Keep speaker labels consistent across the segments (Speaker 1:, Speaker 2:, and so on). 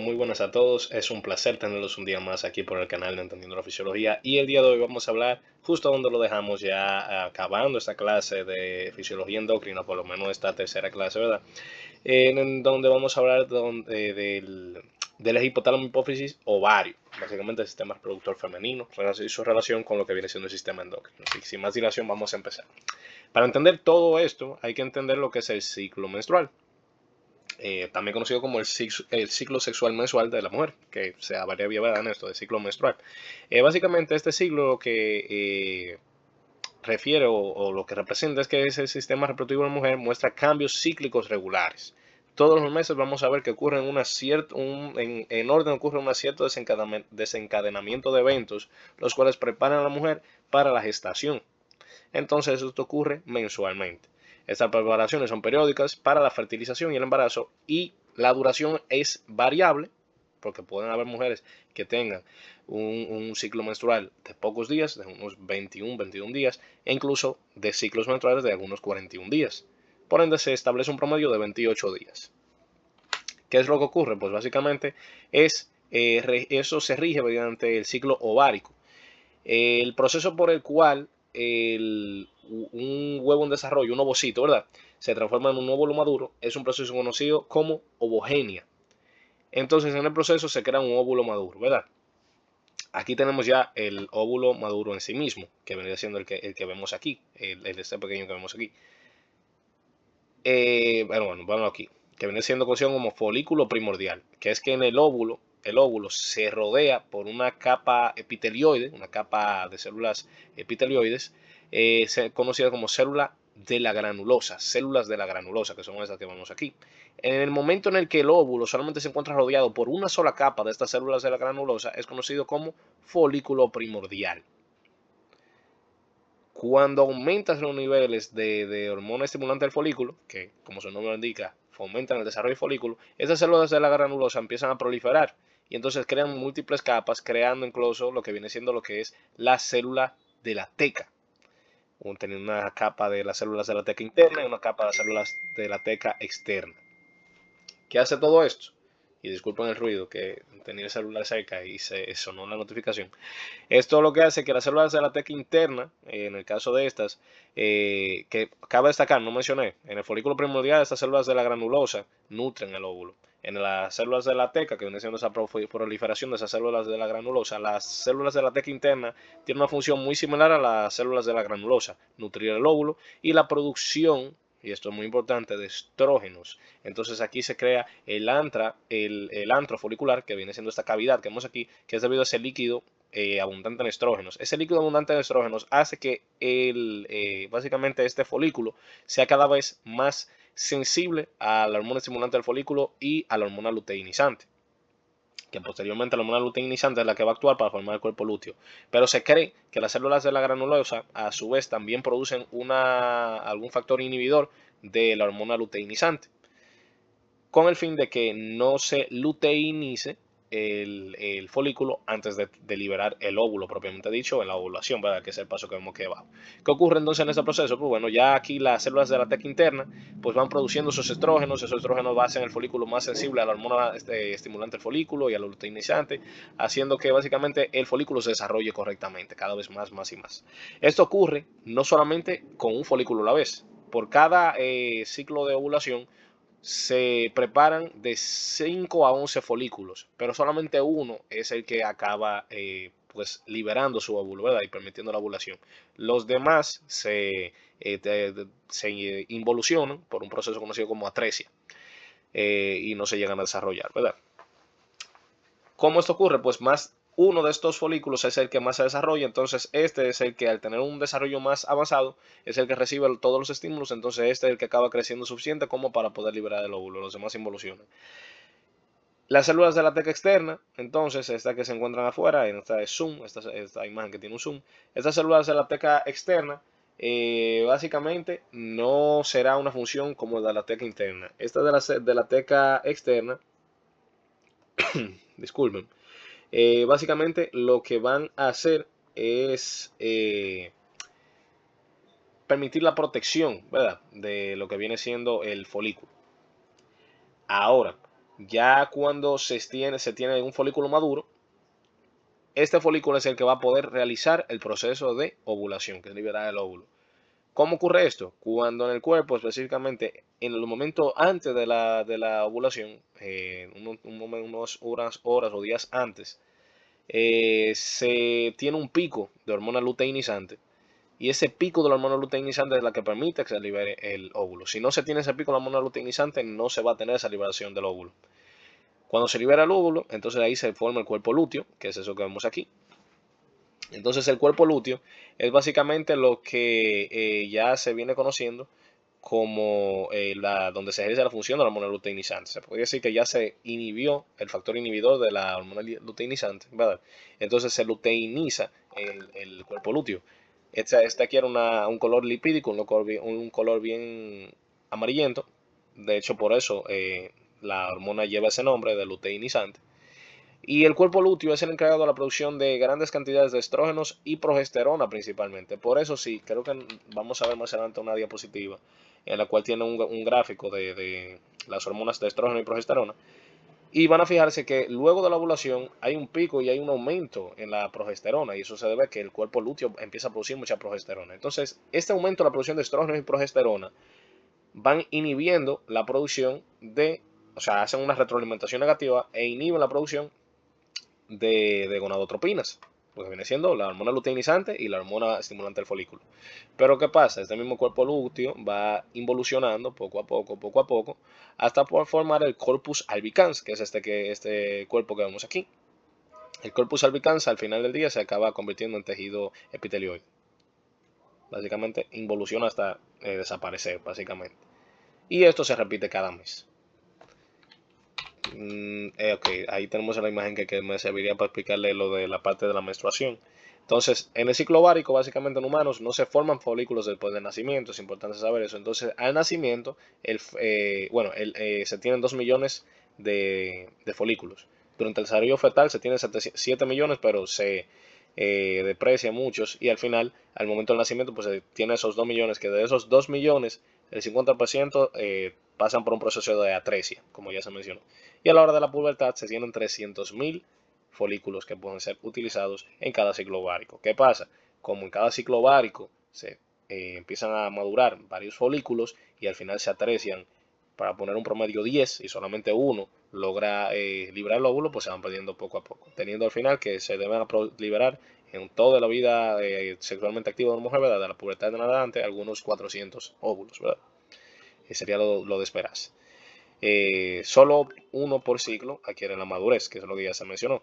Speaker 1: muy buenas a todos. Es un placer tenerlos un día más aquí por el canal de Entendiendo la Fisiología. Y el día de hoy vamos a hablar justo donde lo dejamos, ya acabando esta clase de fisiología endocrina, por lo menos esta tercera clase, ¿verdad? En donde vamos a hablar del hipotálamo hipófisis ovario, básicamente el sistema reproductor femenino y su relación con lo que viene siendo el sistema endocrino. Así que sin más dilación, vamos a empezar. Para entender todo esto, hay que entender lo que es el ciclo menstrual. También conocido como el ciclo sexual mensual de la mujer, que se abreviaba en esto de ciclo menstrual. Básicamente este ciclo lo que refiere o lo que representa es que ese sistema reproductivo de la mujer muestra cambios cíclicos regulares. Todos los meses vamos a ver que ocurre en orden ocurre un cierto desencadenamiento de eventos, los cuales preparan a la mujer para la gestación. Entonces esto ocurre mensualmente. Estas preparaciones son periódicas para la fertilización y el embarazo y la duración es variable porque pueden haber mujeres que tengan un ciclo menstrual de pocos días, de unos 21 días, e incluso de ciclos menstruales de algunos 41 días. Por ende, se establece un promedio de 28 días. ¿Qué es lo que ocurre? Pues básicamente eso se rige mediante el ciclo ovárico. El proceso por el cual un huevo en desarrollo, un ovocito, ¿verdad?, se transforma en un óvulo maduro, es un proceso conocido como ovogenia. Entonces, en el proceso se crea un óvulo maduro, ¿verdad? Aquí tenemos ya el óvulo maduro en sí mismo, que vendría siendo el que vemos aquí, el este pequeño que vemos aquí. Bueno, aquí, que viene siendo conocido como folículo primordial, que es que en el óvulo se rodea por una capa epitelioide, una capa de células epitelioides, conocida como células de la granulosa, que son esas que vemos aquí. En el momento en el que el óvulo solamente se encuentra rodeado por una sola capa de estas células de la granulosa, es conocido como folículo primordial. Cuando aumentas los niveles de hormona estimulante del folículo, que como su nombre lo indica, fomentan el desarrollo del folículo, esas células de la granulosa empiezan a proliferar y entonces crean múltiples capas, creando incluso lo que viene siendo lo que es la célula de la teca. Teniendo una capa de las células de la teca interna y una capa de las células de la teca externa. ¿Qué hace todo esto? Y disculpen el ruido, que tenía el celular cerca y se sonó la notificación. Esto lo que hace que las células de la teca interna, en el caso de estas, que cabe destacar, no mencioné, en el folículo primordial estas células de la granulosa nutren el óvulo. En las células de la teca, que viene siendo esa proliferación de esas células de la granulosa, las células de la teca interna tienen una función muy similar a las células de la granulosa, nutrir el óvulo y la producción, y esto es muy importante, de estrógenos. Entonces aquí se crea el antro folicular, que viene siendo esta cavidad que vemos aquí, que es debido a ese líquido abundante en estrógenos. Ese líquido abundante en estrógenos hace que básicamente este folículo sea cada vez más sensible a la hormona estimulante del folículo y a la hormona luteinizante, que posteriormente la hormona luteinizante es la que va a actuar para formar el cuerpo lúteo. Pero se cree que las células de la granulosa a su vez también producen algún factor inhibidor de la hormona luteinizante, con el fin de que no se luteinice el folículo antes de liberar el óvulo propiamente dicho en la ovulación, ¿verdad? Que es el paso que vemos que va. ¿Qué ocurre entonces en este proceso? Pues bueno, ya aquí las células de la teca interna pues van produciendo esos estrógenos hacen el folículo más sensible a la hormona estimulante del folículo y a la luteinizante, haciendo que básicamente el folículo se desarrolle correctamente, cada vez más y más. Esto ocurre no solamente con un folículo a la vez, por cada ciclo de ovulación se preparan de 5 a 11 folículos, pero solamente uno es el que acaba pues liberando su óvulo, ¿verdad? Y permitiendo la ovulación. Los demás se involucionan por un proceso conocido como atresia y no se llegan a desarrollar, ¿verdad? ¿Cómo esto ocurre? Pues más uno de estos folículos es el que más se desarrolla, entonces este es el que al tener un desarrollo más avanzado es el que recibe todos los estímulos, entonces este es el que acaba creciendo suficiente como para poder liberar el óvulo, los demás se involucionan. Las células de la teca externa, entonces, estas que se encuentran afuera, en esta es zoom, esta imagen que tiene un zoom, estas células de la teca externa, básicamente no será una función como la de la teca interna. Esta de la teca externa, disculpen, básicamente lo que van a hacer es permitir la protección, ¿verdad?, de lo que viene siendo el folículo. Ahora, Ya cuando se tiene un folículo maduro, este folículo es el que va a poder realizar el proceso de ovulación, que es liberar el óvulo. ¿Cómo ocurre esto? Cuando en el cuerpo, específicamente en el momento antes de la ovulación, unas horas o días antes, se tiene un pico de hormona luteinizante. Y ese pico de la hormona luteinizante es la que permite que se libere el óvulo. Si no se tiene ese pico de la hormona luteinizante, no se va a tener esa liberación del óvulo. Cuando se libera el óvulo, entonces ahí se forma el cuerpo lúteo, que es eso que vemos aquí. Entonces el cuerpo lúteo es básicamente lo que ya se viene conociendo como donde se ejerce la función de la hormona luteinizante. Se podría decir que ya se inhibió el factor inhibidor de la hormona luteinizante, ¿verdad? Entonces se luteiniza el cuerpo lúteo. Este aquí era un color lipídico, un color bien amarillento. De hecho, por eso la hormona lleva ese nombre de luteinizante. Y el cuerpo lúteo es el encargado de la producción de grandes cantidades de estrógenos y progesterona principalmente. Por eso sí, creo que vamos a ver más adelante una diapositiva en la cual tiene un gráfico de las hormonas de estrógeno y progesterona. Y van a fijarse que luego de la ovulación hay un pico y hay un aumento en la progesterona. Y eso se debe a que el cuerpo lúteo empieza a producir mucha progesterona. Entonces, este aumento en la producción de estrógenos y progesterona van inhibiendo la producción o sea, hacen una retroalimentación negativa e inhiben la producción de gonadotropinas, porque viene siendo la hormona luteinizante y la hormona estimulante del folículo. Pero ¿qué pasa? Este mismo cuerpo lúteo va involucionando poco a poco, hasta por formar el corpus albicans, que es este cuerpo que vemos aquí. El corpus albicans al final del día se acaba convirtiendo en tejido epitelioide. Básicamente involuciona hasta desaparecer, básicamente. Y esto se repite cada mes. Ok, ahí tenemos la imagen que me serviría para explicarle lo de la parte de la menstruación. Entonces, en el ciclo ovárico, básicamente en humanos, no se forman folículos después del nacimiento, es importante saber eso. Entonces, al nacimiento, se tienen 2 millones de folículos. Durante el desarrollo fetal se tienen 7 millones, pero se deprecia muchos y al final, al momento del nacimiento, pues se tiene esos 2 millones, que de esos 2 millones, el 50% pasan por un proceso de atresia, como ya se mencionó. Y a la hora de la pubertad se tienen 300.000 folículos que pueden ser utilizados en cada ciclo ovárico. ¿Qué pasa? Como en cada ciclo ovárico se empiezan a madurar varios folículos y al final se atresian para poner un promedio 10 y solamente uno logra liberar el óvulo, pues se van perdiendo poco a poco, teniendo al final que se deben liberar en toda la vida sexualmente activa de una mujer, ¿verdad? De la pubertad en adelante, algunos 400 óvulos, ¿verdad? Sería lo de esperarse. Solo uno por ciclo adquiere la madurez, que es lo que ya se mencionó.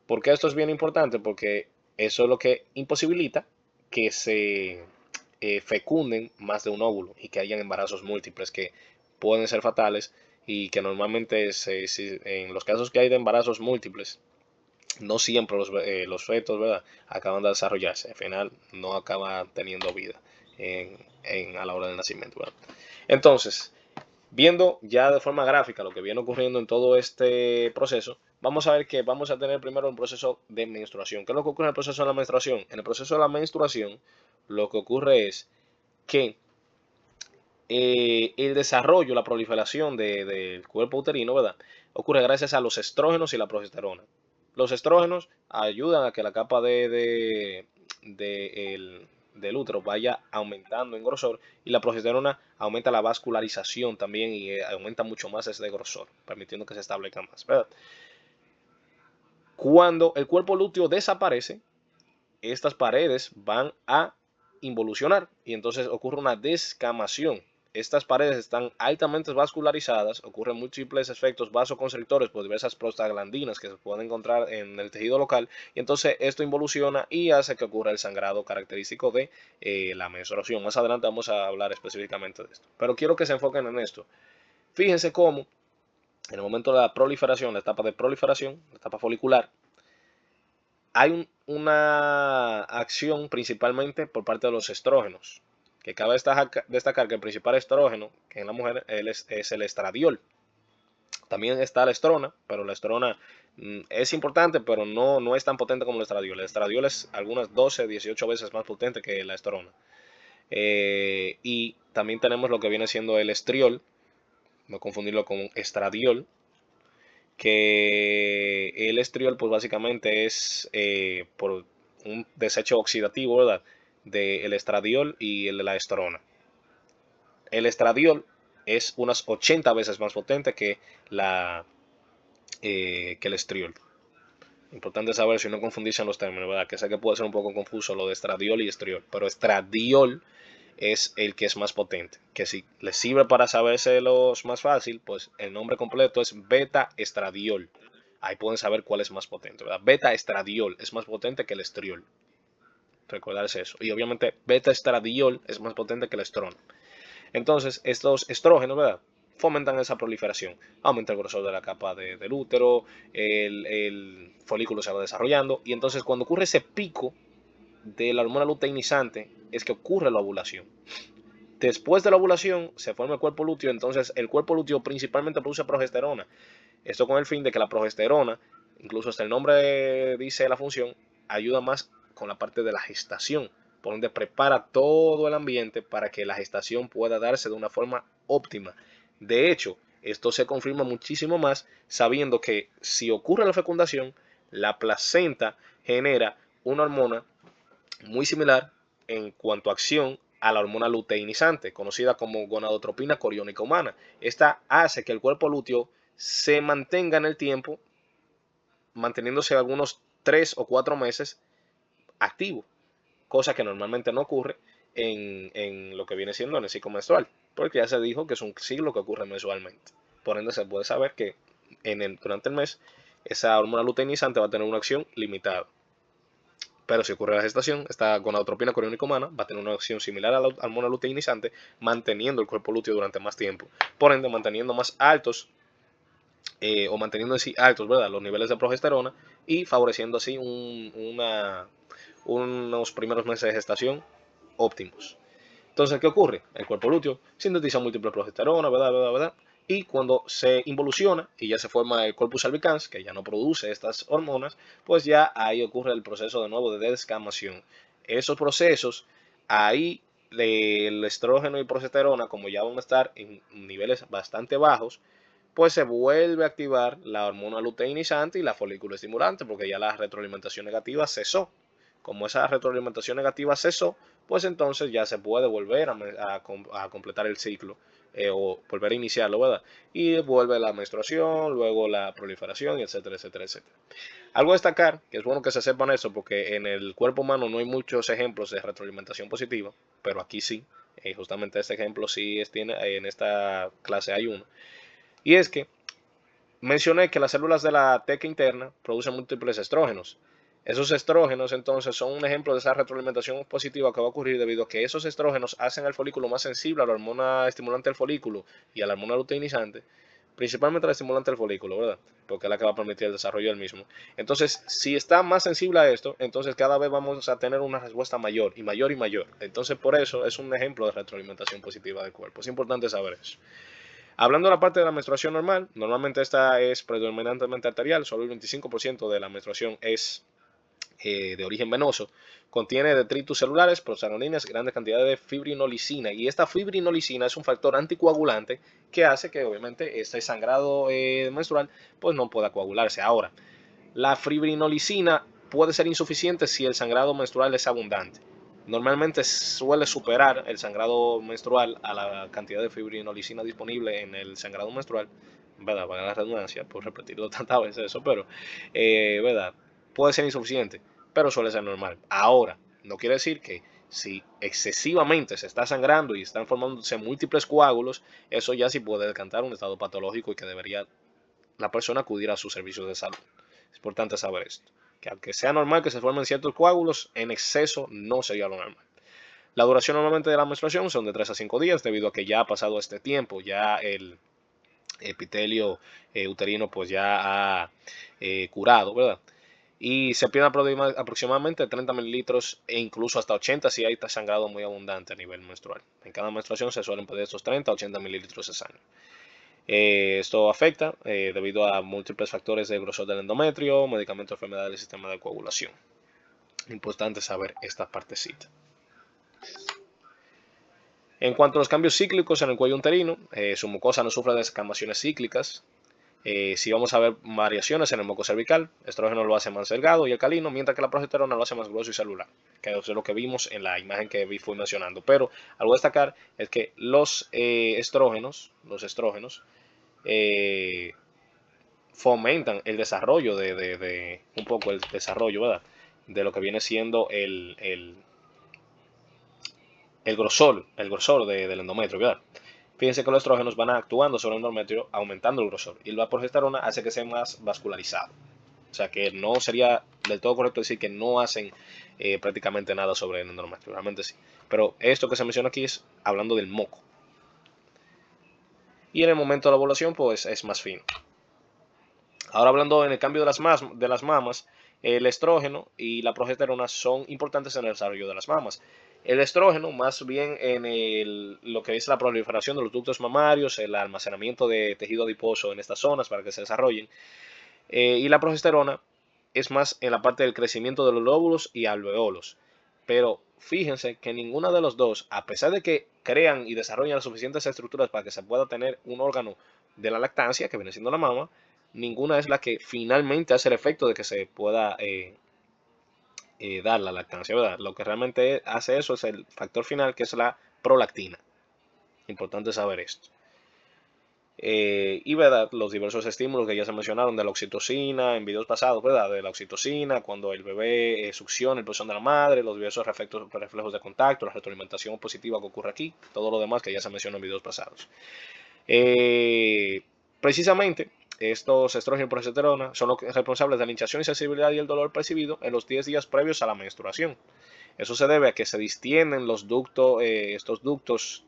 Speaker 1: ¿Por qué esto es bien importante? Porque eso es lo que imposibilita que se fecunden más de un óvulo y que hayan embarazos múltiples que pueden ser fatales y que normalmente en los casos que hay de embarazos múltiples, no siempre los fetos, ¿verdad?, acaban de desarrollarse. Al final no acaba teniendo vida a la hora del nacimiento, ¿verdad? Entonces, viendo ya de forma gráfica lo que viene ocurriendo en todo este proceso, vamos a ver que vamos a tener primero un proceso de menstruación. ¿Qué es lo que ocurre en el proceso de la menstruación? En el proceso de la menstruación, lo que ocurre es que el desarrollo, la proliferación del cuerpo uterino, ¿verdad?, ocurre gracias a los estrógenos y la progesterona. Los estrógenos ayudan a que la capa del útero vaya aumentando en grosor y la progesterona aumenta la vascularización también y aumenta mucho más ese grosor, permitiendo que se establezca más, ¿verdad? Cuando el cuerpo lúteo desaparece, estas paredes van a involucionar y entonces ocurre una descamación. Estas paredes están altamente vascularizadas, ocurren múltiples efectos vasoconstrictores por diversas prostaglandinas que se pueden encontrar en el tejido local y entonces esto involuciona y hace que ocurra el sangrado característico de la menstruación. Más adelante vamos a hablar específicamente de esto, pero quiero que se enfoquen en esto. Fíjense cómo en el momento de la proliferación, la etapa de proliferación, la etapa folicular, hay una acción principalmente por parte de los estrógenos, que cabe destacar que el principal estrógeno que en la mujer es el estradiol. También está la estrona, pero la estrona es importante, pero no es tan potente como el estradiol. El estradiol es algunas 12, 18 veces más potente que la estrona. Y también tenemos lo que viene siendo el estriol, no confundirlo con estradiol, que el estriol pues básicamente es por un desecho oxidativo, ¿verdad? Del estradiol y la estrona. El estradiol es unas 80 veces más potente que el estriol. Importante saber si no confundirse en los términos, ¿verdad? Que sé que puede ser un poco confuso lo de estradiol y estriol, pero estradiol es el que es más potente. Que si les sirve para saberse los más fácil, pues el nombre completo es beta estradiol. Ahí pueden saber cuál es más potente, ¿verdad? Beta estradiol es más potente que el estriol. Recordarse eso. Y obviamente beta estradiol es más potente que el estrón. Entonces, estos estrógenos, ¿verdad? Fomentan esa proliferación, aumenta el grosor de la capa del útero, el folículo se va desarrollando y entonces cuando ocurre ese pico de la hormona luteinizante es que ocurre la ovulación. Después de la ovulación se forma el cuerpo lúteo, entonces el cuerpo lúteo principalmente produce progesterona. Esto con el fin de que la progesterona, incluso hasta el nombre dice la función, ayuda más con la parte de la gestación, por donde prepara todo el ambiente para que la gestación pueda darse de una forma óptima. De hecho, esto se confirma muchísimo más sabiendo que si ocurre la fecundación, la placenta genera una hormona muy similar en cuanto a acción a la hormona luteinizante, conocida como gonadotropina coriónica humana. Esta hace que el cuerpo lúteo se mantenga en el tiempo, manteniéndose algunos 3 o 4 meses activo, cosa que normalmente no ocurre en lo que viene siendo en el ciclo menstrual, porque ya se dijo que es un ciclo que ocurre mensualmente. Por ende, se puede saber que durante el mes esa hormona luteinizante va a tener una acción limitada. Pero si ocurre la gestación, esta gonadotropina coriónica humana va a tener una acción similar a la hormona luteinizante, manteniendo el cuerpo lúteo durante más tiempo. Por ende, manteniendo más altos o manteniendo así altos, ¿verdad?, los niveles de progesterona y favoreciendo así unos primeros meses de gestación óptimos. Entonces, ¿qué ocurre? El cuerpo lúteo sintetiza múltiple progesterona, ¿verdad? Y cuando se involuciona y ya se forma el corpus albicans, que ya no produce estas hormonas, pues ya ahí ocurre el proceso de nuevo de descamación. Esos procesos, ahí el estrógeno y progesterona, como ya van a estar en niveles bastante bajos, pues se vuelve a activar la hormona luteinizante y la folículo estimulante, porque ya la retroalimentación negativa cesó. Como esa retroalimentación negativa cesó, pues entonces ya se puede volver a completar el ciclo o volver a iniciarlo, ¿verdad? Y vuelve la menstruación, luego la proliferación, y etcétera, etcétera, etcétera. Algo a destacar, que es bueno que se sepan eso, porque en el cuerpo humano no hay muchos ejemplos de retroalimentación positiva, pero aquí sí. Justamente este ejemplo sí tiene, en esta clase hay uno. Y es que mencioné que las células de la teca interna producen múltiples estrógenos. Esos estrógenos entonces son un ejemplo de esa retroalimentación positiva que va a ocurrir debido a que esos estrógenos hacen al folículo más sensible a la hormona estimulante del folículo y a la hormona luteinizante, principalmente a la estimulante del folículo, ¿verdad? Porque es la que va a permitir el desarrollo del mismo. Entonces, si está más sensible a esto, entonces cada vez vamos a tener una respuesta mayor y mayor y mayor. Entonces, por eso es un ejemplo de retroalimentación positiva del cuerpo. Es importante saber eso. Hablando de la parte de la menstruación normal, normalmente esta es predominantemente arterial, solo el 25% de la menstruación es de origen venoso. Contiene detritus celulares, prostaglandinas, grandes cantidades de fibrinolicina. Y esta fibrinolicina es un factor anticoagulante que hace que obviamente este sangrado menstrual pues no pueda coagularse. Ahora, la fibrinolicina puede ser insuficiente si el sangrado menstrual es abundante. Normalmente suele superar el sangrado menstrual a la cantidad de fibrinolicina disponible en el sangrado menstrual, ¿verdad? Para la redundancia, por repetirlo tantas veces eso, pero, ¿verdad? Puede ser insuficiente, pero suele ser normal. Ahora, no quiere decir que si excesivamente se está sangrando y están formándose múltiples coágulos, eso ya sí puede decantar un estado patológico y que debería la persona acudir a sus servicios de salud. Es importante saber esto, que aunque sea normal que se formen ciertos coágulos, en exceso no sería lo normal. La duración normalmente de la menstruación son de 3 a 5 días, debido a que ya ha pasado este tiempo, ya el epitelio uterino pues ya ha curado, ¿verdad? Y se pierde aproximadamente 30 mililitros e incluso hasta 80 si hay sangrado muy abundante a nivel menstrual. En cada menstruación se suelen pedir estos 30 a 80 mililitros de sangre. Esto afecta debido a múltiples factores de grosor del endometrio, medicamentos, enfermedades del sistema de coagulación. Importante saber esta partecita. En cuanto a los cambios cíclicos en el cuello uterino, su mucosa no sufre de descamaciones cíclicas. Si vamos a ver variaciones en el moco cervical, estrógeno lo hace más delgado y alcalino, mientras que la progesterona lo hace más grueso y celular, que es lo que vimos en la imagen que fui mencionando. Pero algo a destacar es que los estrógenos eh, fomentan el desarrollo un poco el desarrollo, ¿verdad? De lo que viene siendo el grosor del endometrio, ¿verdad? Fíjense que los estrógenos van actuando sobre el endometrio, aumentando el grosor, y la progesterona hace que sea más vascularizado. O sea que no sería del todo correcto decir que no hacen prácticamente nada sobre el endometrio, realmente sí. Pero esto que se menciona aquí es hablando del moco. Y en el momento de la ovulación, pues es más fino. Ahora hablando en el cambio de las mamas, el estrógeno y la progesterona son importantes en el desarrollo de las mamas. El estrógeno más bien en lo que es la proliferación de los ductos mamarios, el almacenamiento de tejido adiposo en estas zonas para que se desarrollen. Y la progesterona es más en la parte del crecimiento de los lóbulos y alveolos. Pero fíjense que ninguno de los dos, a pesar de que crean y desarrollan las suficientes estructuras para que se pueda tener un órgano de la lactancia, que viene siendo la mama, ninguna es la que finalmente hace el efecto de que se pueda dar la lactancia, ¿verdad? Lo que realmente hace eso es el factor final, que es la prolactina. Importante saber esto. Y verdad, los diversos estímulos que ya se mencionaron de la oxitocina en videos pasados, ¿verdad? De la oxitocina, cuando el bebé succiona el pezón de la madre, los diversos reflejos de contacto, la retroalimentación positiva que ocurre aquí, todo lo demás que ya se mencionó en videos pasados. Eh, Precisamente, estos estrógenos y progesterona son los responsables de la hinchazón y sensibilidad y el dolor percibido en los 10 días previos a la menstruación. Eso se debe a que se distienden estos ductos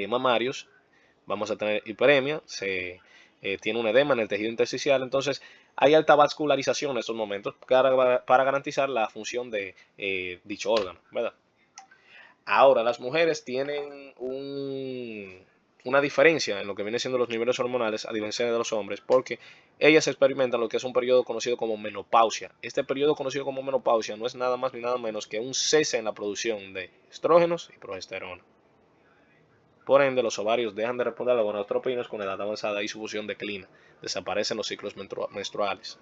Speaker 1: mamarios. Vamos a tener hiperemia, tiene un edema en el tejido intersticial, entonces hay alta vascularización en estos momentos para garantizar la función de dicho órgano, ¿verdad? Ahora, las mujeres tienen una diferencia en lo que viene siendo los niveles hormonales a diferencia de los hombres, porque ellas experimentan lo que es un periodo conocido como menopausia. Este periodo conocido como menopausia no es nada más ni nada menos que un cese en la producción de estrógenos y progesterona. Por ende, los ovarios dejan de responder a las gonadotropinas con edad avanzada y su función declina. Desaparecen los ciclos menstruales.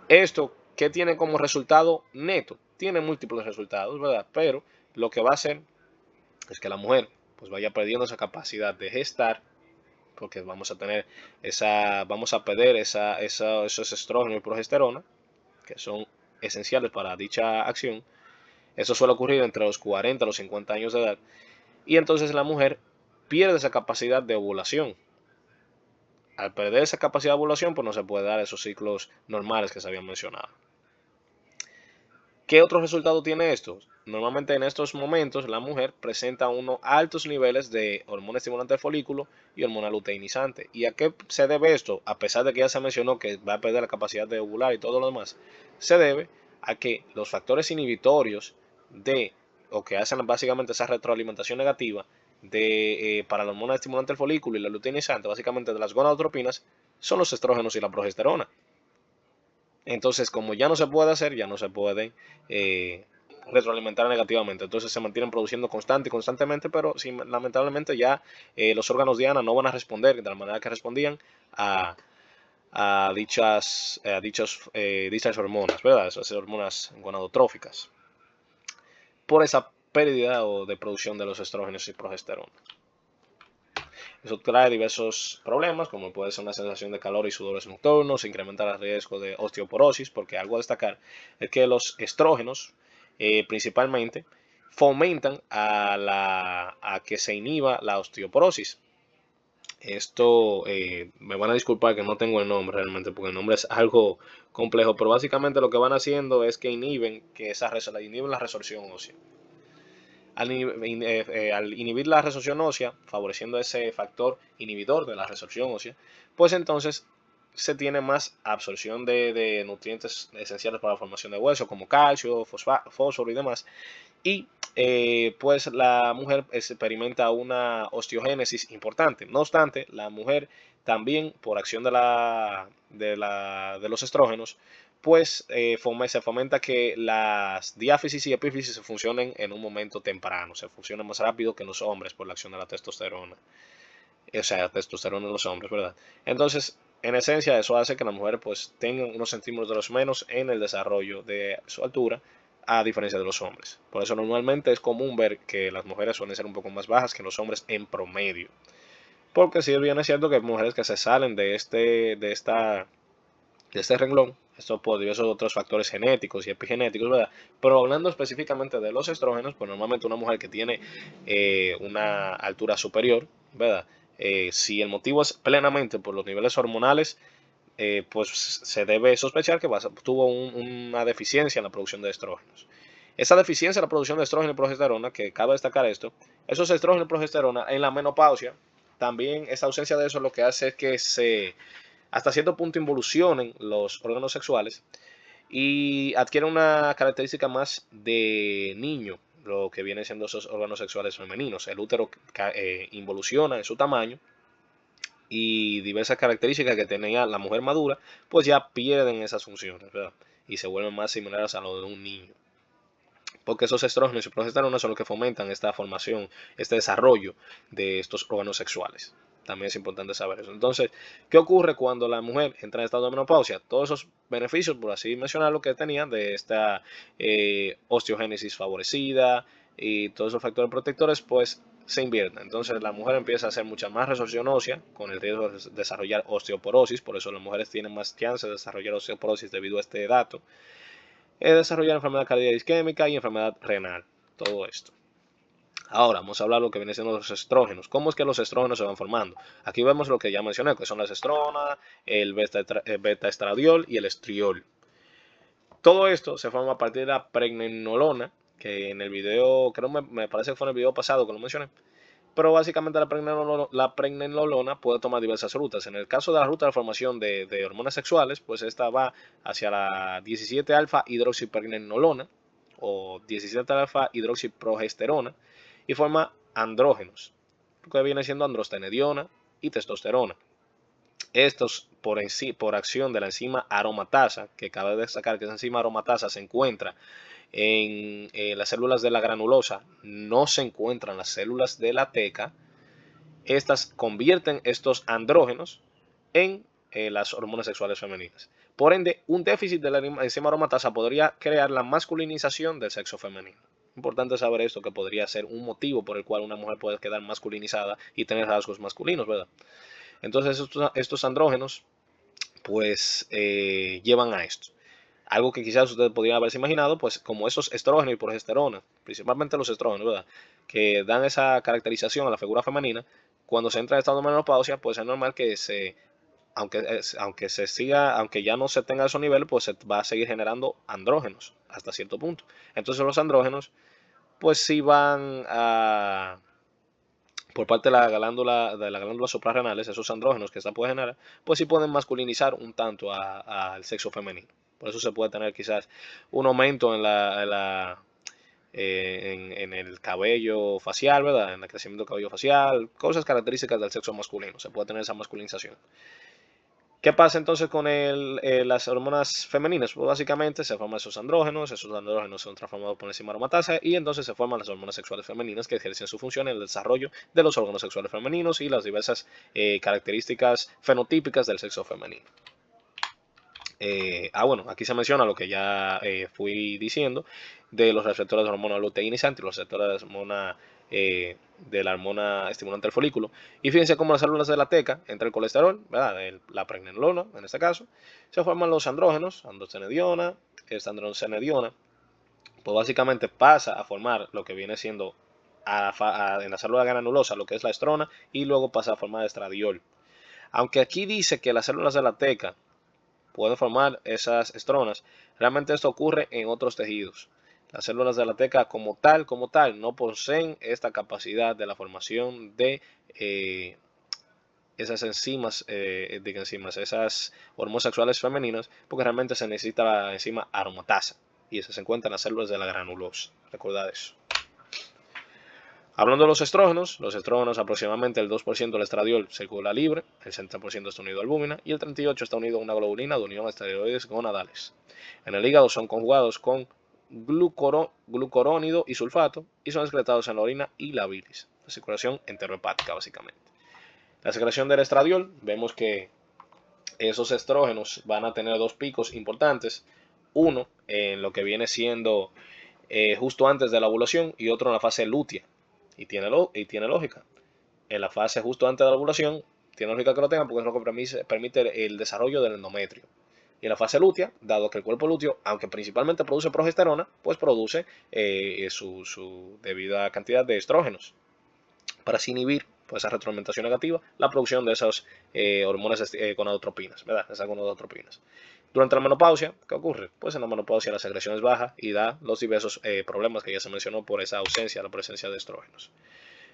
Speaker 1: Esto, ¿qué tiene como resultado neto? Tiene múltiples resultados, ¿verdad? Pero lo que va a hacer es que la mujer pues vaya perdiendo esa capacidad de gestar, porque vamos a perder esos estrógenos y progesterona, que son esenciales para dicha acción. Eso suele ocurrir entre los 40 y los 50 años de edad. Y entonces la mujer pierde esa capacidad de ovulación. Al perder esa capacidad de ovulación, pues no se puede dar esos ciclos normales que se habían mencionado. ¿Qué otro resultado tiene esto? Normalmente en estos momentos la mujer presenta unos altos niveles de hormona estimulante del folículo y hormona luteinizante. ¿Y a qué se debe esto? A pesar de que ya se mencionó que va a perder la capacidad de ovular y todo lo demás, se debe a que los factores inhibitorios o que hacen básicamente esa retroalimentación negativa para la hormona estimulante del folículo y la luteinizante, básicamente de las gonadotropinas, son los estrógenos y la progesterona. Entonces, como ya no se puede hacer, ya no se puede retroalimentar negativamente. Entonces se mantienen produciendo constantemente, pero lamentablemente ya los órganos de Ana no van a responder de la manera que respondían a, dichas hormonas, ¿verdad? Esas hormonas gonadotróficas. Por esa pérdida o de producción de los estrógenos y progesterona. Eso trae diversos problemas, como puede ser una sensación de calor y sudores nocturnos, incrementa el riesgo de osteoporosis, porque algo a destacar es que los estrógenos principalmente fomentan a que se inhiba la osteoporosis. Esto me van a disculpar que no tengo el nombre realmente, porque el nombre es algo complejo, pero básicamente lo que van haciendo es que inhiben la resorción ósea. Al inhibir la resorción ósea, favoreciendo ese factor inhibidor de la resorción ósea, pues entonces se tiene más absorción de nutrientes esenciales para la formación de hueso, como calcio, fósforo y demás. Y pues la mujer experimenta una osteogénesis importante. No obstante, la mujer también, por acción de los estrógenos, pues se fomenta que las diáfisis y epífisis se funcionen en un momento temprano, se funcionan más rápido que en los hombres por la acción de la testosterona. o sea, testosterona en los hombres, ¿verdad? Entonces, en esencia, eso hace que las mujeres pues tengan unos centímetros menos en el desarrollo de su altura, a diferencia de los hombres. Por eso normalmente es común ver que las mujeres suelen ser un poco más bajas que los hombres en promedio. Porque si bien es cierto que hay mujeres que se salen de este renglón, esto por diversos otros factores genéticos y epigenéticos, ¿verdad? Pero hablando específicamente de los estrógenos, pues normalmente una mujer que tiene una altura superior, ¿verdad? Si el motivo es plenamente por los niveles hormonales, pues se debe sospechar que tuvo una deficiencia en la producción de estrógenos. Esa deficiencia en la producción de estrógeno y progesterona, que cabe destacar esto, esos estrógenos y progesterona en la menopausia, también esa ausencia de eso lo que hace es que hasta cierto punto involucionen los órganos sexuales y adquieren una característica más de niño, lo que vienen siendo esos órganos sexuales femeninos. El útero involuciona en su tamaño y diversas características que tenía la mujer madura, pues ya pierden esas funciones, ¿verdad? Y se vuelven más similares a lo de un niño. Porque esos estrógenos y progesterona son los que fomentan esta formación, este desarrollo de estos órganos sexuales. También es importante saber eso. Entonces, ¿qué ocurre cuando la mujer entra en estado de menopausia? Todos esos beneficios, por así mencionarlo, que tenía de esta osteogénesis favorecida y todos esos factores protectores, pues se invierten. Entonces, la mujer empieza a hacer mucha más resorción ósea con el riesgo de desarrollar osteoporosis. Por eso las mujeres tienen más chance de desarrollar osteoporosis debido a este dato. Desarrollar enfermedad cardíaca isquémica y enfermedad renal. Todo esto. Ahora vamos a hablar de lo que viene siendo los estrógenos. ¿Cómo es que los estrógenos se van formando? Aquí vemos lo que ya mencioné, que son las estronas, el beta estradiol y el estriol. Todo esto se forma a partir de la pregnenolona, que en el video, creo me parece que fue en el video pasado que lo mencioné. Pero básicamente la pregnenolona puede tomar diversas rutas. En el caso de la ruta de formación de hormonas sexuales, pues esta va hacia la 17 alfa hidroxipregnenolona o 17 alfa hidroxiprogesterona y forma andrógenos, que viene siendo androstenediona y testosterona. Estos por acción de la enzima aromatasa, que cabe destacar que esa enzima aromatasa se encuentra en las células de la granulosa, no se encuentran las células de la teca. Estas convierten estos andrógenos en las hormonas sexuales femeninas. Por ende, un déficit de la enzima aromatasa podría crear la masculinización del sexo femenino. Importante saber esto, que podría ser un motivo por el cual una mujer puede quedar masculinizada y tener rasgos masculinos, ¿verdad? Entonces, estos andrógenos, pues, llevan a esto. Algo que quizás ustedes podrían haberse imaginado, pues como esos estrógenos y progesterona, principalmente los estrógenos, ¿verdad? Que dan esa caracterización a la figura femenina, cuando se entra en estado de menopausia, pues es normal que aunque ya no se tenga esos niveles, pues se va a seguir generando andrógenos hasta cierto punto. Entonces los andrógenos, pues sí van a, por parte de la glándula suprarrenales, esos andrógenos que esta puede generar, pues sí pueden masculinizar un tanto al sexo femenino. Por eso se puede tener quizás un aumento en el cabello facial, ¿verdad? En el crecimiento del cabello facial, cosas características del sexo masculino. Se puede tener esa masculinización. ¿Qué pasa entonces con las hormonas femeninas? Pues básicamente se forman esos andrógenos son transformados por la enzima aromatasa y entonces se forman las hormonas sexuales femeninas que ejercen su función en el desarrollo de los órganos sexuales femeninos y las diversas características fenotípicas del sexo femenino. Bueno, aquí se menciona lo que ya fui diciendo de los receptores de hormona luteinizante y los receptores de la hormona estimulante del folículo. Y fíjense cómo las células de la teca, entre el colesterol, ¿verdad? La pregnenolona, en este caso, se forman los andrógenos, androstenediona, esta androstenediona, pues básicamente pasa a formar lo que viene siendo en la célula granulosa, lo que es la estrona, y luego pasa a formar estradiol. Aunque aquí dice que las células de la teca pueden formar esas estronas, realmente esto ocurre en otros tejidos. Las células de la teca como tal, no poseen esta capacidad de la formación de esas esas hormonas sexuales femeninas, porque realmente se necesita la enzima aromatasa y esa se encuentra en las células de la granulosa. Recordad eso. Hablando de los estrógenos aproximadamente el 2% del estradiol circula libre, el 60% está unido a albúmina y el 38% está unido a una globulina de unión a esteroides gonadales. En el hígado son conjugados con glucurónido y sulfato y son excretados en la orina y la bilis. La circulación enterohepática básicamente. La secreción del estradiol, vemos que esos estrógenos van a tener dos picos importantes, uno en lo que viene siendo justo antes de la ovulación y otro en la fase lútea. Y tiene lógica. En la fase justo antes de la ovulación, tiene lógica que lo tenga porque es lo que permite el desarrollo del endometrio. Y en la fase lútea, dado que el cuerpo lúteo, aunque principalmente produce progesterona, pues produce su debida cantidad de estrógenos para así inhibir pues, esa retroalimentación negativa, la producción de esas hormonas gonadotropinas, ¿verdad? Esas gonadotropinas. Durante la menopausia, ¿qué ocurre? Pues en la menopausia la secreción es baja y da los diversos problemas que ya se mencionó por esa ausencia, la presencia de estrógenos.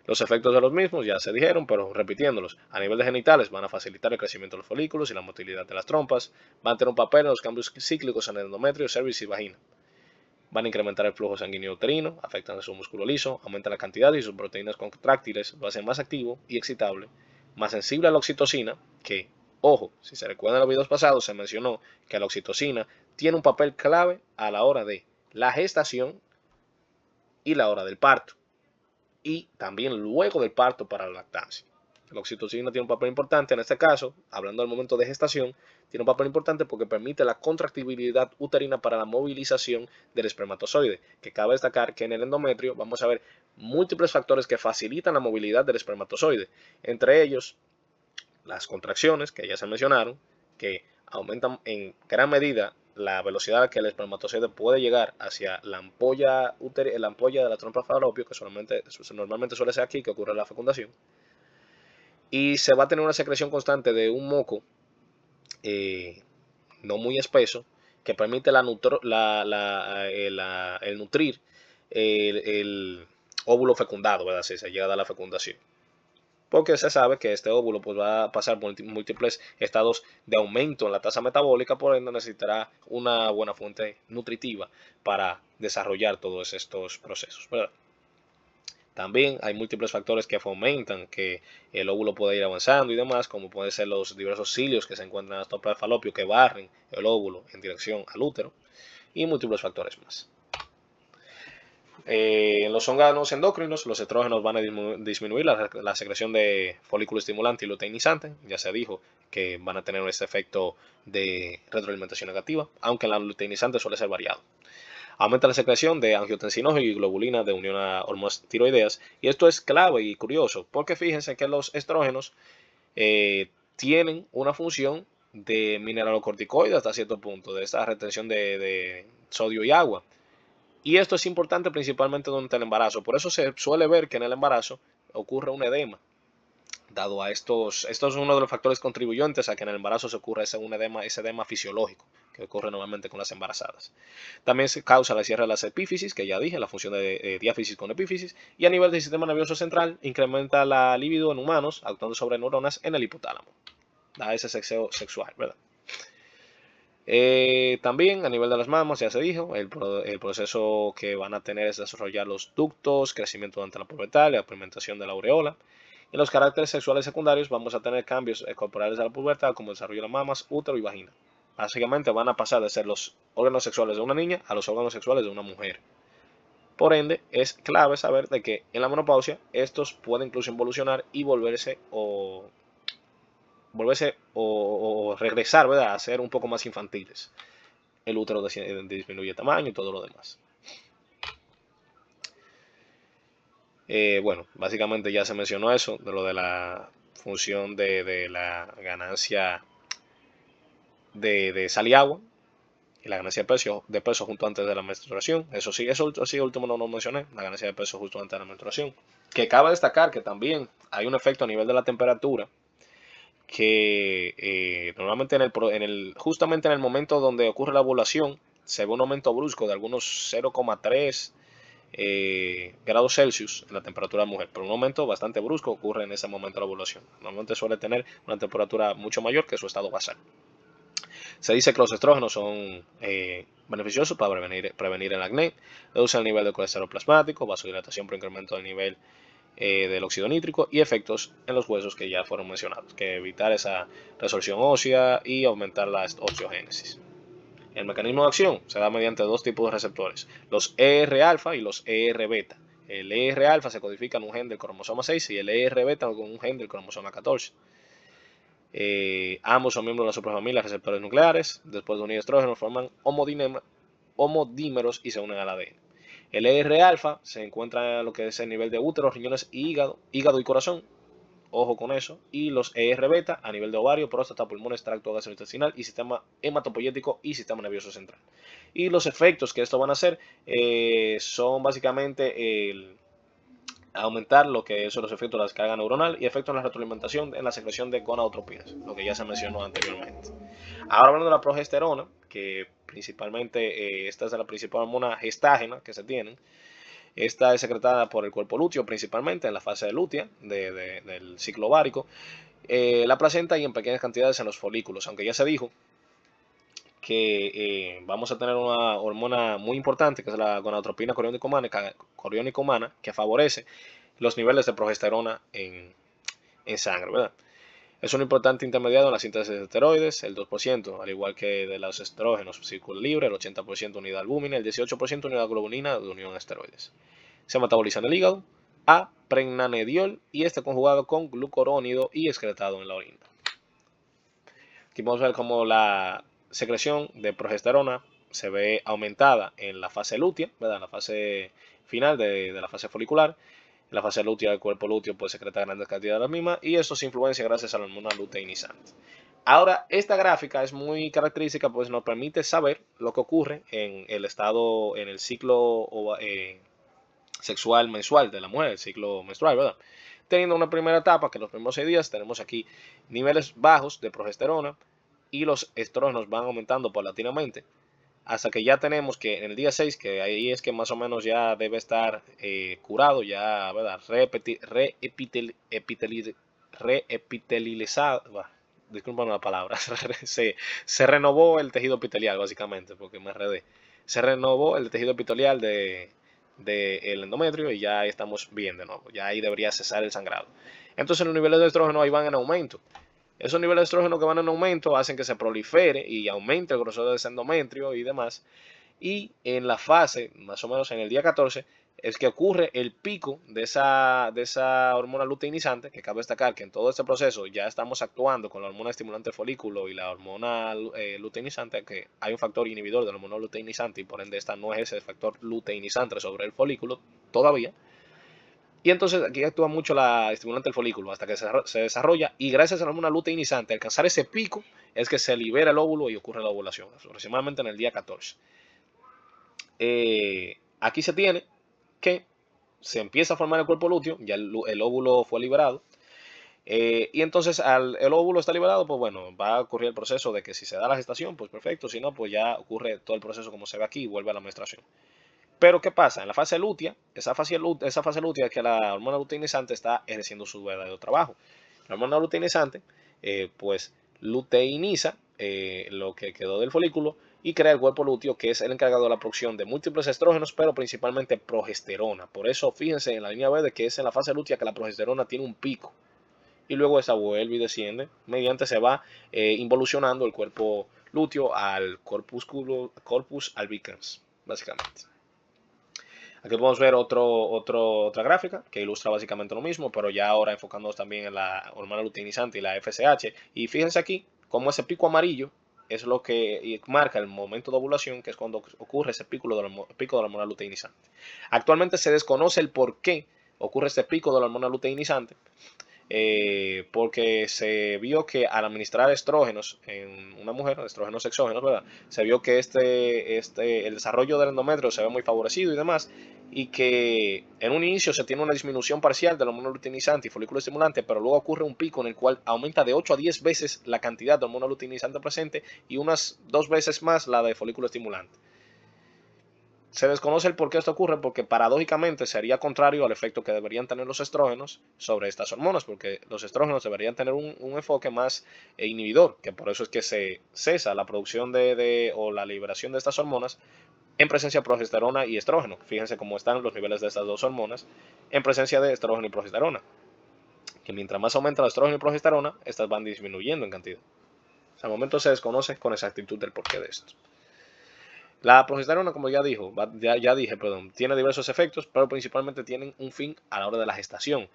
Speaker 1: Los efectos de los mismos ya se dijeron, pero repitiéndolos, a nivel de genitales van a facilitar el crecimiento de los folículos y la motilidad de las trompas, van a tener un papel en los cambios cíclicos en el endometrio, cervix y vagina. Van a incrementar el flujo sanguíneo uterino, afectan a su músculo liso, aumentan la cantidad y sus proteínas contráctiles, lo hacen más activo y excitable, más sensible a la oxitocina, que, ojo, si se recuerdan en los videos pasados, se mencionó que la oxitocina tiene un papel clave a la hora de la gestación y la hora del parto, y también luego del parto para la lactancia. La oxitocina tiene un papel importante en este caso, hablando del momento de gestación, tiene un papel importante porque permite la contractibilidad uterina para la movilización del espermatozoide, que cabe destacar que en el endometrio vamos a ver múltiples factores que facilitan la movilidad del espermatozoide, entre ellos las contracciones, que ya se mencionaron, que aumentan en gran medida la velocidad a la que el espermatozoide puede llegar hacia la ampolla de la trompa falopio, que normalmente suele ser aquí que ocurre la fecundación, y se va a tener una secreción constante de un moco no muy espeso que permite el nutrir el óvulo fecundado, ¿verdad? Si se llega a la fecundación. Porque se sabe que este óvulo pues, va a pasar por múltiples estados de aumento en la tasa metabólica, por ende necesitará una buena fuente nutritiva para desarrollar todos estos procesos, ¿verdad? También hay múltiples factores que fomentan que el óvulo pueda ir avanzando y demás, como pueden ser los diversos cilios que se encuentran en la trompa de falopio que barren el óvulo en dirección al útero y múltiples factores más. En los órganos endocrinos, los estrógenos van a disminuir la secreción de folículo estimulante y luteinizante. Ya se dijo que van a tener este efecto de retroalimentación negativa, aunque la luteinizante suele ser variado. Aumenta la secreción de angiotensinogen y globulina de unión a hormonas tiroideas. Y esto es clave y curioso, porque fíjense que los estrógenos tienen una función de mineralocorticoide hasta cierto punto, de esta retención de sodio y agua. Y esto es importante principalmente durante el embarazo. Por eso se suele ver que en el embarazo ocurre un edema. Dado a esto es uno de los factores contribuyentes a que en el embarazo se ocurra ese edema fisiológico que ocurre normalmente con las embarazadas. También se causa la cierre de las epífisis, que ya dije, la función de diáfisis con epífisis, y a nivel del sistema nervioso central incrementa la libido en humanos, actuando sobre neuronas en el hipotálamo. Da ese sexo sexual, ¿verdad? También a nivel de las mamas, ya se dijo, el proceso que van a tener es desarrollar los ductos, crecimiento durante la pubertad, la pigmentación de la aureola. En los caracteres sexuales secundarios vamos a tener cambios corporales de la pubertad como el desarrollo de las mamas, útero y vagina. Básicamente van a pasar de ser los órganos sexuales de una niña a los órganos sexuales de una mujer. Por ende, es clave saber de que en la menopausia estos pueden incluso involucionar y volverse o regresar, ¿verdad?, a ser un poco más infantiles. El útero disminuye de tamaño y todo lo demás. Bueno, básicamente ya se mencionó eso, de lo de la función de la ganancia de sal y agua y la ganancia de peso justo antes de la menstruación. Eso sí último no lo mencioné, la ganancia de peso justo antes de la menstruación. Que cabe destacar que también hay un efecto a nivel de la temperatura que normalmente justamente en el momento donde ocurre la ovulación se ve un aumento brusco de algunos 0,3 grados Celsius en la temperatura de la mujer, pero un aumento bastante brusco ocurre en ese momento de la ovulación. Normalmente suele tener una temperatura mucho mayor que su estado basal. Se dice que los estrógenos son beneficiosos para prevenir el acné, reducen el nivel de colesterol plasmático, vasodilatación por incremento del nivel del óxido nítrico y efectos en los huesos que ya fueron mencionados, que evitar esa resorción ósea y aumentar la osteogénesis. El mecanismo de acción se da mediante dos tipos de receptores, los ER-alfa y los ER-beta, El ER alfa se codifica en un gen del cromosoma 6 y el ER beta con un gen del cromosoma 14. Ambos son miembros de la superfamilia de receptores nucleares. Después de unir estrógenos forman homodímeros y se unen al ADN. El ER alfa se encuentra en lo que es el nivel de útero, riñones y hígado y corazón. Ojo con eso. Y los ER beta a nivel de ovario, próstata, pulmones, tracto gastrointestinal y sistema hematopoyético y sistema nervioso central. Y los efectos que esto van a hacer son básicamente aumentar lo que son los efectos de la descarga neuronal y efectos en la retroalimentación en la secreción de gonadotropinas, lo que ya se mencionó anteriormente. Ahora hablando de la progesterona, que principalmente esta es la principal hormona gestágena que se tiene. Esta es secretada por el cuerpo lúteo principalmente en la fase de lútea del ciclo ovárico, la placenta y en pequeñas cantidades en los folículos, aunque ya se dijo que vamos a tener una hormona muy importante que es la gonadotropina coriónico-humana que favorece los niveles de progesterona en sangre, ¿verdad? Es un importante intermediario en la síntesis de esteroides, el 2%, al igual que de los estrógenos círculo libre, el 80% unidad albúmina, el 18% unidad globulina de unión a esteroides. Se metaboliza en el hígado a pregnanediol y este conjugado con glucurónido y excretado en la orina. Aquí vamos a ver cómo la secreción de progesterona se ve aumentada en la fase lútea, ¿verdad? En la fase final de la fase folicular. En la fase lútea del cuerpo lúteo puede secretar grandes cantidades de la misma y eso se influencia gracias a la hormona luteinizante. Ahora, esta gráfica es muy característica, pues nos permite saber lo que ocurre en el estado, en el ciclo sexual mensual de la mujer, el ciclo menstrual, ¿verdad? Teniendo una primera etapa que en los primeros 6 días tenemos aquí niveles bajos de progesterona y los estrógenos van aumentando paulatinamente hasta que ya tenemos que en el día 6, que ahí es que más o menos ya debe estar curado, ya, ¿verdad? Reepitelizado, disculpen la palabra, se renovó el tejido epitelial básicamente, porque me enredé. Se renovó el tejido epitelial del endometrio y ya estamos bien de nuevo, ya ahí debería cesar el sangrado. Entonces los niveles de estrógeno ahí van en aumento. Esos niveles de estrógeno que van en aumento hacen que se prolifere y aumente el grosor de ese endometrio y demás. Y en la fase, más o menos en el día 14, es que ocurre el pico de esa hormona luteinizante, que cabe destacar que en todo este proceso ya estamos actuando con la hormona estimulante del folículo y la hormona luteinizante, que hay un factor inhibidor de la hormona luteinizante y por ende esta no es ese factor luteinizante sobre el folículo todavía. Y entonces aquí actúa mucho la estimulante del folículo hasta que se desarrolla y gracias a la hormona luteinizante, alcanzar ese pico es que se libera el óvulo y ocurre la ovulación, aproximadamente en el día 14. Aquí se tiene que se empieza a formar el cuerpo lúteo, ya el óvulo fue liberado, y entonces el óvulo está liberado, pues bueno, va a ocurrir el proceso de que si se da la gestación, pues perfecto, si no, pues ya ocurre todo el proceso como se ve aquí y vuelve a la menstruación. Pero ¿qué pasa? En la fase lútea, esa fase lútea es que la hormona luteinizante está ejerciendo su verdadero trabajo. La hormona luteinizante, pues luteiniza lo que quedó del folículo y crea el cuerpo lúteo, que es el encargado de la producción de múltiples estrógenos, pero principalmente progesterona. Por eso, fíjense en la línea verde que es en la fase lútea que la progesterona tiene un pico. Y luego esa vuelve y desciende, mediante se va involucionando el cuerpo lúteo al corpus albicans, básicamente. Aquí podemos ver otra gráfica que ilustra básicamente lo mismo, pero ya ahora enfocándonos también en la hormona luteinizante y la FSH. Y fíjense aquí cómo ese pico amarillo es lo que marca el momento de ovulación, que es cuando ocurre ese pico de la hormona luteinizante. Actualmente se desconoce el por qué ocurre este pico de la hormona luteinizante, porque se vio que al administrar estrógenos en una mujer, estrógenos exógenos, ¿verdad? Se vio que el desarrollo del endometrio se ve muy favorecido y demás, y que en un inicio se tiene una disminución parcial de la hormona luteinizante y folículo estimulante, pero luego ocurre un pico en el cual aumenta de 8 a 10 veces la cantidad de hormona luteinizante presente y unas 2 veces más la de folículo estimulante. Se desconoce el por qué esto ocurre porque paradójicamente sería contrario al efecto que deberían tener los estrógenos sobre estas hormonas, porque los estrógenos deberían tener un enfoque más inhibidor, que por eso es que se cesa la producción o la liberación de estas hormonas en presencia de progesterona y estrógeno. Fíjense cómo están los niveles de estas dos hormonas en presencia de estrógeno y progesterona, que mientras más aumenta el estrógeno y progesterona, estas van disminuyendo en cantidad. Al momento se desconoce con exactitud el porqué de esto. La progesterona, como ya dije, perdón, tiene diversos efectos, pero principalmente tienen un fin a la hora de la gestación.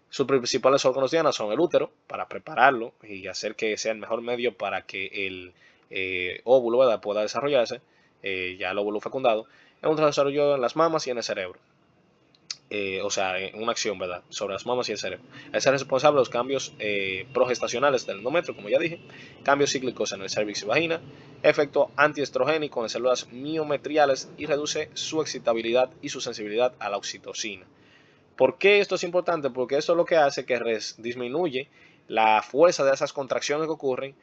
Speaker 1: Sus principales órganos diana son el útero, para prepararlo y hacer que sea el mejor medio para que el óvulo, ¿verdad?, pueda desarrollarse, ya el óvulo fecundado, es un desarrollo en las mamas y en el cerebro. O sea, una acción, ¿verdad?, sobre las mamas y el cerebro. Es responsable de los cambios progestacionales del endometrio, como ya dije, cambios cíclicos en el cervix y vagina, efecto antiestrogénico en células miometriales y reduce su excitabilidad y su sensibilidad a la oxitocina. ¿Por qué esto es importante? Porque esto es lo que hace que disminuye la fuerza de esas contracciones que ocurren,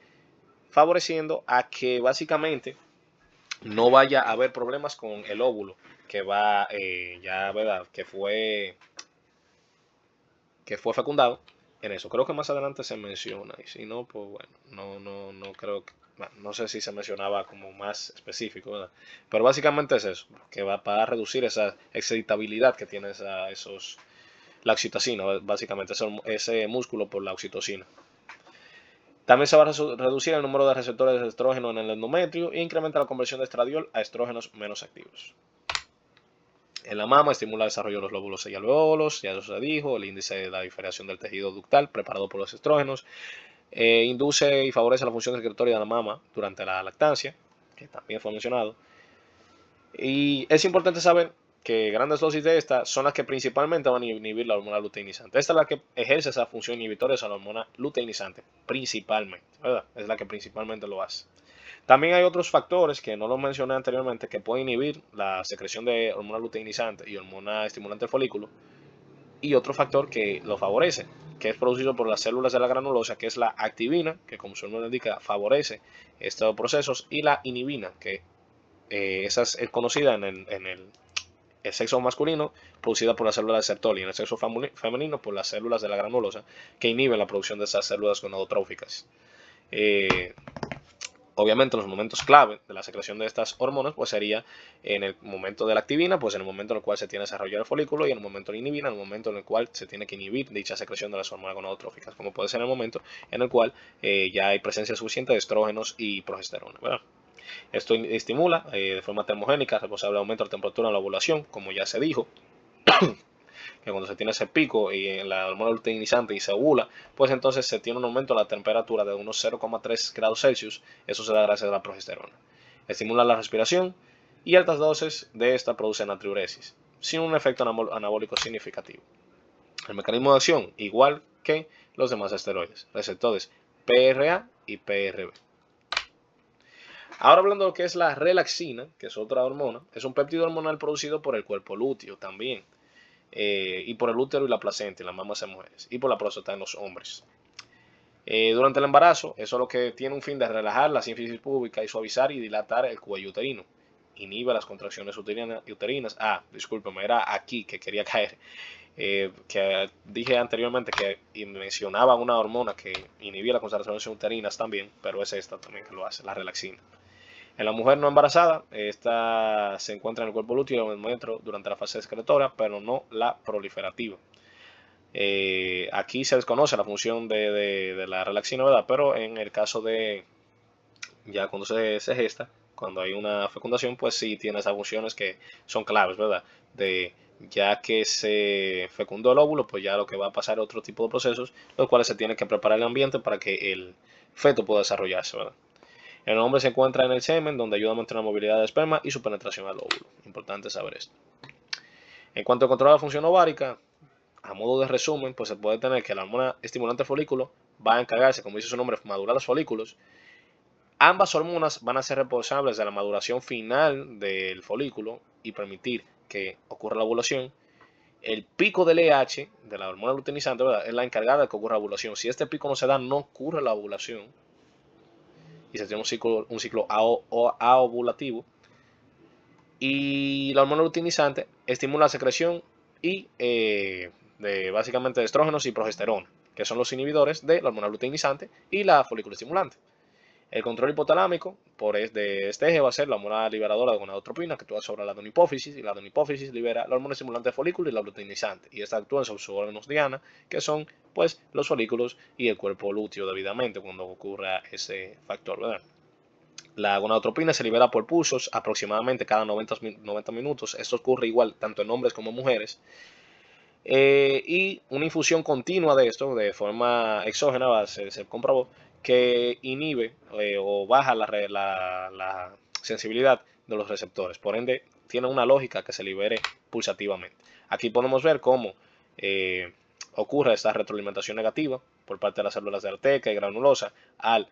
Speaker 1: favoreciendo a que básicamente no vaya a haber problemas con el óvulo que va, ya, ¿verdad?, que fue fecundado en eso. Creo que más adelante se menciona, y si no, pues bueno, no creo que, bueno, no sé si se mencionaba como más específico, ¿verdad? Pero básicamente es eso, que va para reducir esa excitabilidad que tiene la oxitocina, básicamente ese músculo por la oxitocina. También se va a reducir el número de receptores de estrógeno en el endometrio e incrementa la conversión de estradiol a estrógenos menos activos. En la mama estimula el desarrollo de los lóbulos y alveolos, ya eso se dijo, el índice de la diferenciación del tejido ductal preparado por los estrógenos, induce y favorece la función excretoria de la mama durante la lactancia, que también fue mencionado. Y es importante saber que grandes dosis de esta son las que principalmente van a inhibir la hormona luteinizante. Esta es la que ejerce esa función inhibitoria de la hormona luteinizante, principalmente, ¿verdad? Es la que principalmente lo hace. También hay otros factores que no los mencioné anteriormente que pueden inhibir la secreción de hormona luteinizante y hormona estimulante del folículo. Y otro factor que lo favorece, que es producido por las células de la granulosa, que es la activina, que como su nombre indica, favorece estos procesos, y la inhibina, que esa es conocida en el sexo masculino, producida por las células de Sertoli, y en el sexo femenino por las células de la granulosa, que inhiben la producción de esas células gonadotróficas. Obviamente los momentos clave de la secreción de estas hormonas pues sería en el momento de la activina, pues en el momento en el cual se tiene desarrollado el folículo, y en el momento de la inhibina, en el momento en el cual se tiene que inhibir dicha secreción de las hormonas gonadotróficas, como puede ser en el momento en el cual ya hay presencia suficiente de estrógenos y progesterona, ¿verdad? Esto estimula de forma termogénica, responsable de aumento de la temperatura en la ovulación, como ya se dijo, que cuando se tiene ese pico y en la hormona luteinizante y se ovula, pues entonces se tiene un aumento de la temperatura de unos 0,3 grados Celsius. Eso se da gracias a la progesterona. Estimula la respiración y altas dosis de esta producen natriuresis, sin un efecto anabólico significativo. El mecanismo de acción, igual que los demás esteroides, receptores PRA y PRB. Ahora hablando de lo que es la relaxina, que es otra hormona, es un péptido hormonal producido por el cuerpo lúteo también. Y por el útero y la placenta en las mamas de mujeres, y por la próstata en los hombres. Durante el embarazo, eso es lo que tiene un fin de relajar la sínfisis púbica y suavizar y dilatar el cuello uterino. Inhibe las contracciones uterinas. Discúlpeme, era aquí que quería caer. Que dije anteriormente que mencionaba una hormona que inhibía las contracciones uterinas también, pero es esta también que lo hace, la relaxina. En la mujer no embarazada, esta se encuentra en el cuerpo lúteo y en el endometrio durante la fase excretora, pero no la proliferativa. Aquí se desconoce la función de la relaxina, ¿verdad? Pero en el caso de ya cuando se gesta, cuando hay una fecundación, pues sí tiene esas funciones que son claves, ¿verdad? De ya que se fecundó el óvulo, pues ya lo que va a pasar es otro tipo de procesos, los cuales se tiene que preparar el ambiente para que el feto pueda desarrollarse, ¿verdad? El hombre se encuentra en el semen, donde ayuda a mantener la movilidad del esperma y su penetración al óvulo. Importante saber esto. En cuanto a controlar la función ovárica, a modo de resumen, pues se puede tener que la hormona estimulante del folículo va a encargarse, como dice su nombre, de madurar los folículos. Ambas hormonas van a ser responsables de la maduración final del folículo y permitir que ocurra la ovulación. El pico del LH, de la hormona luteinizante, ¿verdad?, es la encargada de que ocurra la ovulación. Si este pico no se da, no ocurre la ovulación y se tiene un ciclo aovulativo. Y la hormona luteinizante estimula la secreción y básicamente de estrógenos y progesterona, que son los inhibidores de la hormona luteinizante y la folículo estimulante. El control hipotalámico de este eje va a ser la hormona liberadora de gonadotropina, que actúa sobre la adenohipófisis, y la adenohipófisis libera la hormona estimulante de folículo y la luteinizante, y esta actúa sobre sus órganos diana, que son pues los folículos y el cuerpo lúteo debidamente cuando ocurra ese factor, ¿verdad? La gonadotropina se libera por pulsos aproximadamente cada 90 minutos. Esto ocurre igual tanto en hombres como en mujeres. Y una infusión continua de esto, de forma exógena, se comprobó que inhibe o baja la sensibilidad de los receptores. Por ende, tiene una lógica que se libere pulsativamente. Aquí podemos ver cómo ocurre esta retroalimentación negativa por parte de las células de arteca y granulosa al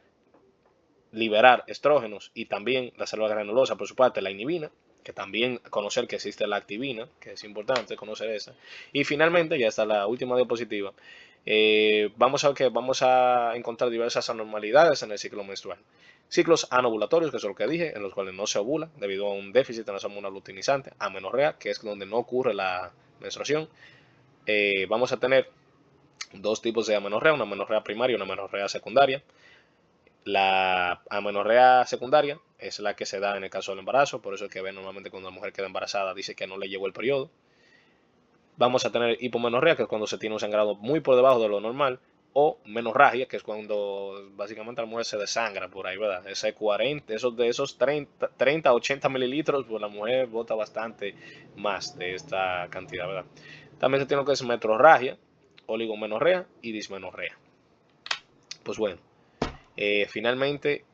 Speaker 1: liberar estrógenos, y también la célula granulosa por su parte la inhibina, que también conocer que existe la activina, que es importante conocer esa. Y finalmente, ya está la última diapositiva, vamos a encontrar diversas anormalidades en el ciclo menstrual. Ciclos anovulatorios, que es lo que dije, en los cuales no se ovula debido a un déficit en las hormonas luteinizantes. Amenorrea, que es donde no ocurre la menstruación. Vamos a tener dos tipos de amenorrea, una amenorrea primaria y una amenorrea secundaria. La amenorrea secundaria es la que se da en el caso del embarazo, por eso es que ven normalmente cuando la mujer queda embarazada dice que no le llegó el periodo. Vamos a tener hipomenorrea, que es cuando se tiene un sangrado muy por debajo de lo normal, o menorragia, que es cuando básicamente la mujer se desangra por ahí, ¿verdad? Ese 40, de esos 30 a 80 mililitros, pues la mujer bota bastante más de esta cantidad, ¿verdad? También se tiene lo que es metrorragia, oligomenorrea y dismenorrea. Pues bueno. Finalmente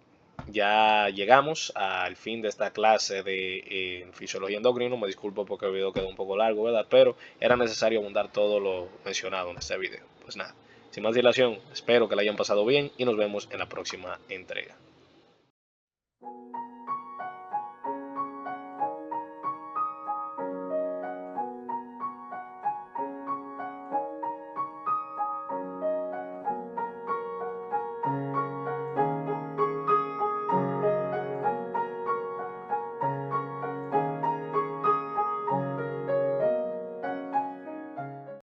Speaker 1: ya llegamos al fin de esta clase de fisiología endocrina. Me disculpo porque el video quedó un poco largo, ¿verdad? Pero era necesario abundar todo lo mencionado en este video. Pues nada, sin más dilación, espero que la hayan pasado bien y nos vemos en la próxima entrega.